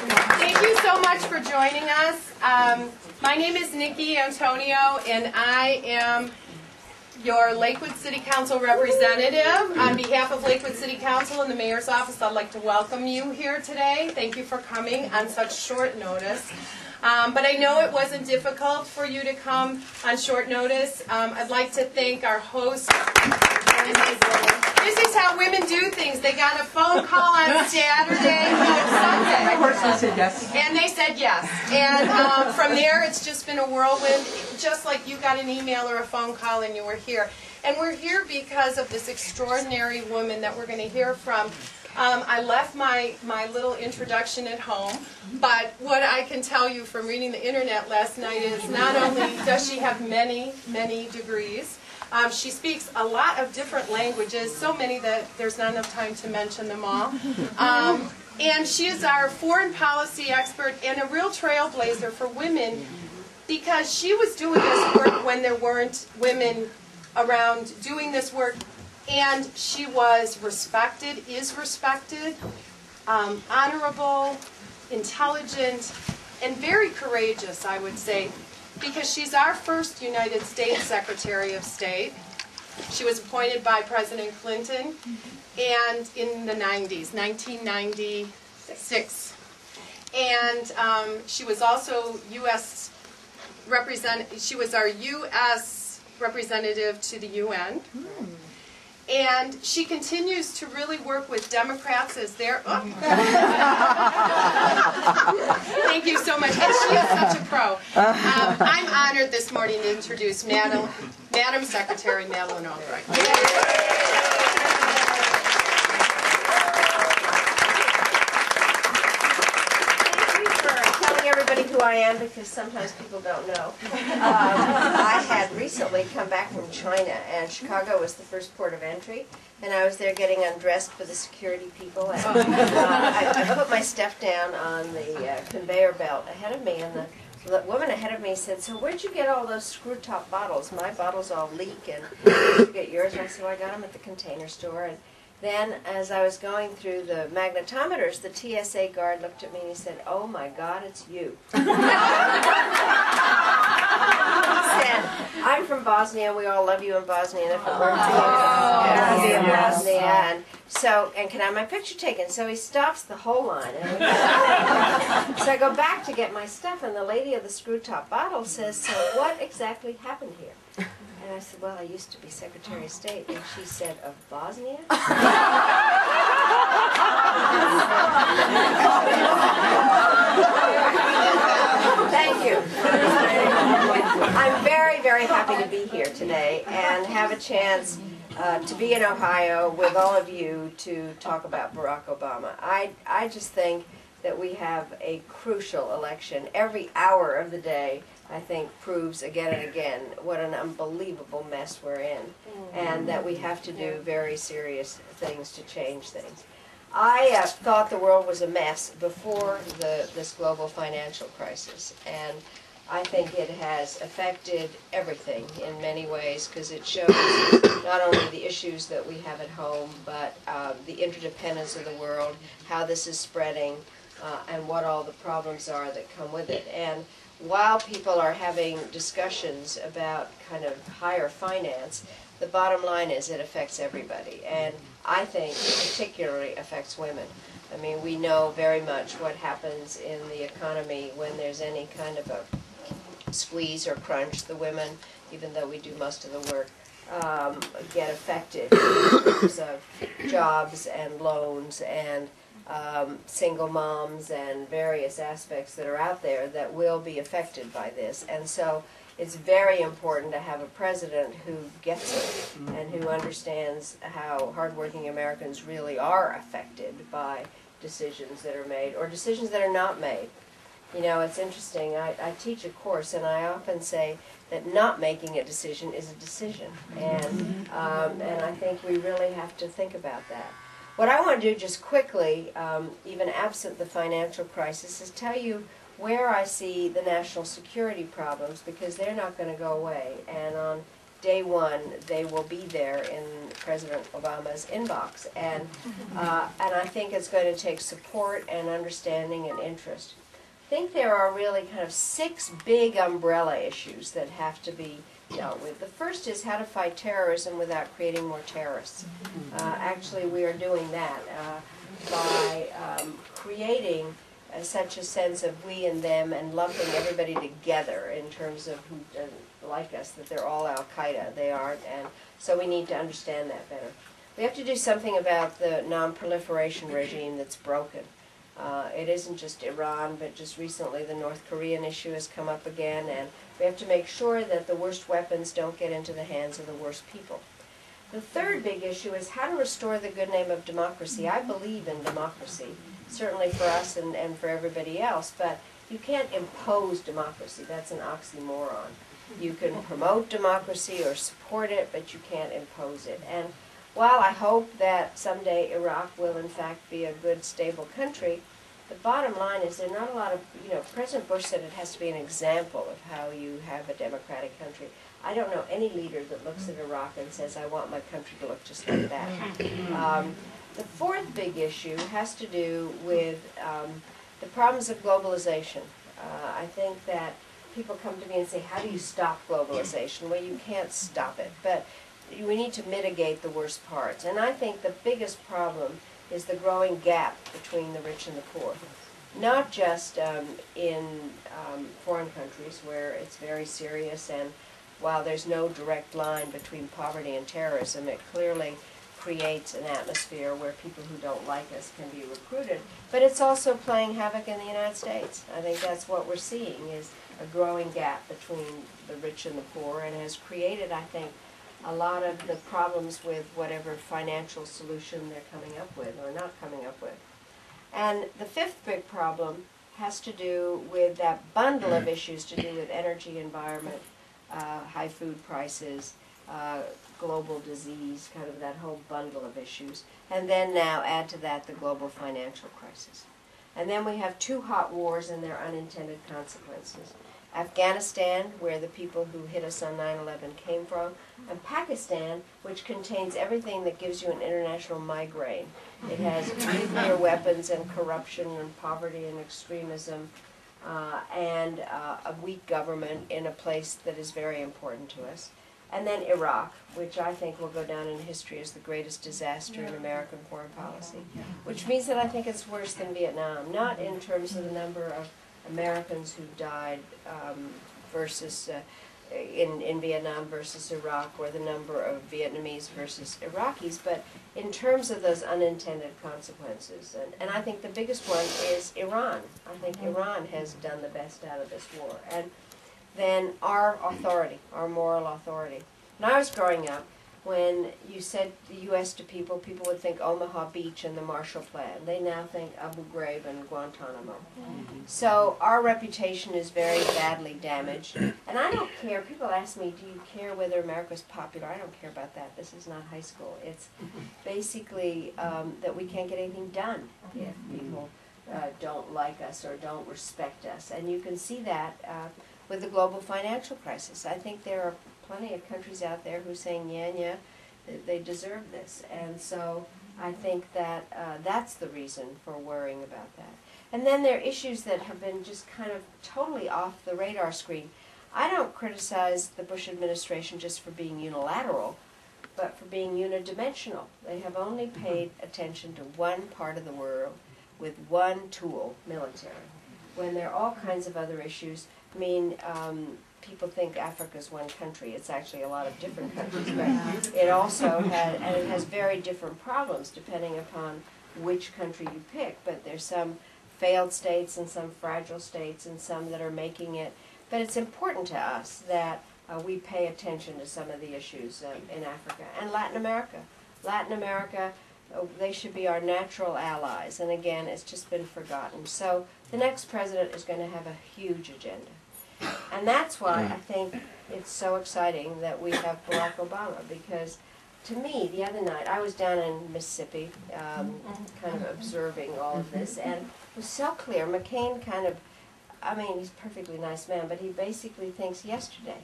Thank you so much for joining us. My name is Nikki Antonio, and I am your Lakewood City Council representative. On behalf of Lakewood City Council and the Mayor's Office, I'd like to welcome you here today. Thank you for coming on such short notice. But I know it wasn't difficult for you to come on short notice. I'd like to thank our host. This is how women do things. They got a phone call on Saturday, Sunday. Of course they said yes. And they said yes. And from there, it's just been a whirlwind, just like you got an email or a phone call and you were here. And we're here because of this extraordinary woman that we're going to hear from. I left my little introduction at home, but what I can tell you from reading the internet last night is not only does she have many, many degrees, she speaks a lot of different languages, so many that there's not enough time to mention them all. And she is our foreign policy expert and a real trailblazer for women because she was doing this work when there weren't women around doing this work. And she was respected, is respected, honorable, intelligent, and very courageous, I would say, because she's our first United States Secretary of State. She was appointed by President Clinton and in the 90s, 1996. And she was also she was our U.S. representative to the UN. And she continues to really work with Democrats as their... Oh. Thank you so much. And she is such a pro. I'm honored this morning to introduce Madam Secretary Madeline Albright. Everybody who I am, because sometimes people don't know. I had recently come back from China, and Chicago was the first port of entry, and I was there getting undressed for the security people. And, I put my stuff down on the conveyor belt ahead of me, and the woman ahead of me said, "So where'd you get all those screw-top bottles? My bottles all leak, and where'd you get yours?" And I said, "Well, I got them at the Container Store." And then, as I was going through the magnetometers, the TSA guard looked at me and he said, "Oh my God, it's you." He said, "I'm from Bosnia, and we all love you in Bosnia, and if it weren't for you, I'd be in Bosnia, and can I have my picture taken?" So he stops the whole line. And so I go back to get my stuff, and the lady of the screw-top bottle says, "So what exactly happened here?" And I said, "Well, I used to be Secretary of State." And she said, "Of Bosnia?" Thank you. I'm very, very happy to be here today and have a chance to be in Ohio with all of you to talk about Barack Obama. I just think that we have a crucial election. Every hour of the day, I think, proves again and again what an unbelievable mess we're in, and that we have to do very serious things to change things. I thought the world was a mess before this global financial crisis, and I think it has affected everything in many ways because it shows not only the issues that we have at home, but the interdependence of the world, how this is spreading, and what all the problems are that come with it. And while people are having discussions about kind of higher finance, the bottom line is it affects everybody. And I think particularly affects women. I mean, we know very much what happens in the economy when there's any kind of a squeeze or crunch. The women, even though we do most of the work, get affected in terms of jobs and loans and single moms and various aspects that are out there that will be affected by this. And so it's very important to have a president who gets it and who understands how hardworking Americans really are affected by decisions that are made or decisions that are not made. You know, it's interesting. I teach a course, and I often say that not making a decision is a decision. And I think we really have to think about that. What I want to do just quickly, even absent the financial crisis, is tell you where I see the national security problems, because they're not going to go away. And on day one, they will be there in President Obama's inbox. And I think it's going to take support and understanding and interest. I think there are really kind of 6 big umbrella issues that have to be dealt with. The first is how to fight terrorism without creating more terrorists. Actually, we are doing that by creating such a sense of we and them and lumping everybody together in terms of who doesn't like us, that they're all Al-Qaeda. They aren't, and so we need to understand that better. We have to do something about the non-proliferation regime that's broken. It isn't just Iran, but just recently the North Korean issue has come up again, and we have to make sure that the worst weapons don't get into the hands of the worst people. The third big issue is how to restore the good name of democracy. I believe in democracy, certainly for us and for everybody else, but you can't impose democracy. That's an oxymoron. You can promote democracy or support it, but you can't impose it. And while I hope that someday Iraq will in fact be a good, stable country, the bottom line is there are not a lot of, President Bush said it has to be an example of how you have a democratic country. I don't know any leader that looks at Iraq and says, I want my country to look just like that. The fourth big issue has to do with the problems of globalization. I think that people come to me and say, how do you stop globalization? Well, you can't stop it, but we need to mitigate the worst parts. And I think the biggest problem is the growing gap between the rich and the poor. Not just in foreign countries where it's very serious, and while there's no direct line between poverty and terrorism, it clearly creates an atmosphere where people who don't like us can be recruited. But it's also playing havoc in the United States. I think that's what we're seeing, is a growing gap between the rich and the poor, and has created, I think, a lot of the problems with whatever financial solution they're coming up with or not coming up with. And the fifth big problem has to do with that bundle of issues to do with energy, environment, high food prices, global disease, kind of that whole bundle of issues. And then now add to that the global financial crisis. And then we have 2 hot wars and their unintended consequences. Afghanistan, where the people who hit us on 9/11 came from, and Pakistan, which contains everything that gives you an international migraine. It has nuclear weapons and corruption and poverty and extremism, and a weak government in a place that is very important to us. And then Iraq, which I think will go down in history as the greatest disaster in American foreign policy, which means that I think it's worse than Vietnam, not in terms of the number of Americans who died versus in Vietnam versus Iraq, or the number of Vietnamese versus Iraqis, but in terms of those unintended consequences. And I think the biggest one is Iran. I think Iran has done the best out of this war. And then our authority, our moral authority. When I was growing up, when you said the U.S. to people, people would think Omaha Beach and the Marshall Plan. They now think Abu Ghraib and Guantanamo. So our reputation is very badly damaged. And I don't care. People ask me, do you care whether America's popular? I don't care about that. This is not high school. It's basically that we can't get anything done if people don't like us or don't respect us. And you can see that with the global financial crisis. I think there are plenty of countries out there who are saying, yeah, they deserve this. And so I think that that's the reason for worrying about that. And then there are issues that have been just kind of totally off the radar screen. I don't criticize the Bush administration just for being unilateral, but for being unidimensional. They have only paid attention to one part of the world with one tool, military, when there are all kinds of other issues. I mean, people think Africa's one country. It's actually a lot of different countries, but it also has very different problems depending upon which country you pick. But there's some failed states and some fragile states and some that are making it. But it's important to us that we pay attention to some of the issues in Africa and Latin America. Latin America, they should be our natural allies, and again, it's just been forgotten. So the next president is going to have a huge agenda. And that's why I think it's so exciting that we have Barack Obama, because to me, the other night, I was down in Mississippi, kind of observing all of this, and it was so clear. McCain kind of, I mean, he's a perfectly nice man, but he basically thinks yesterday.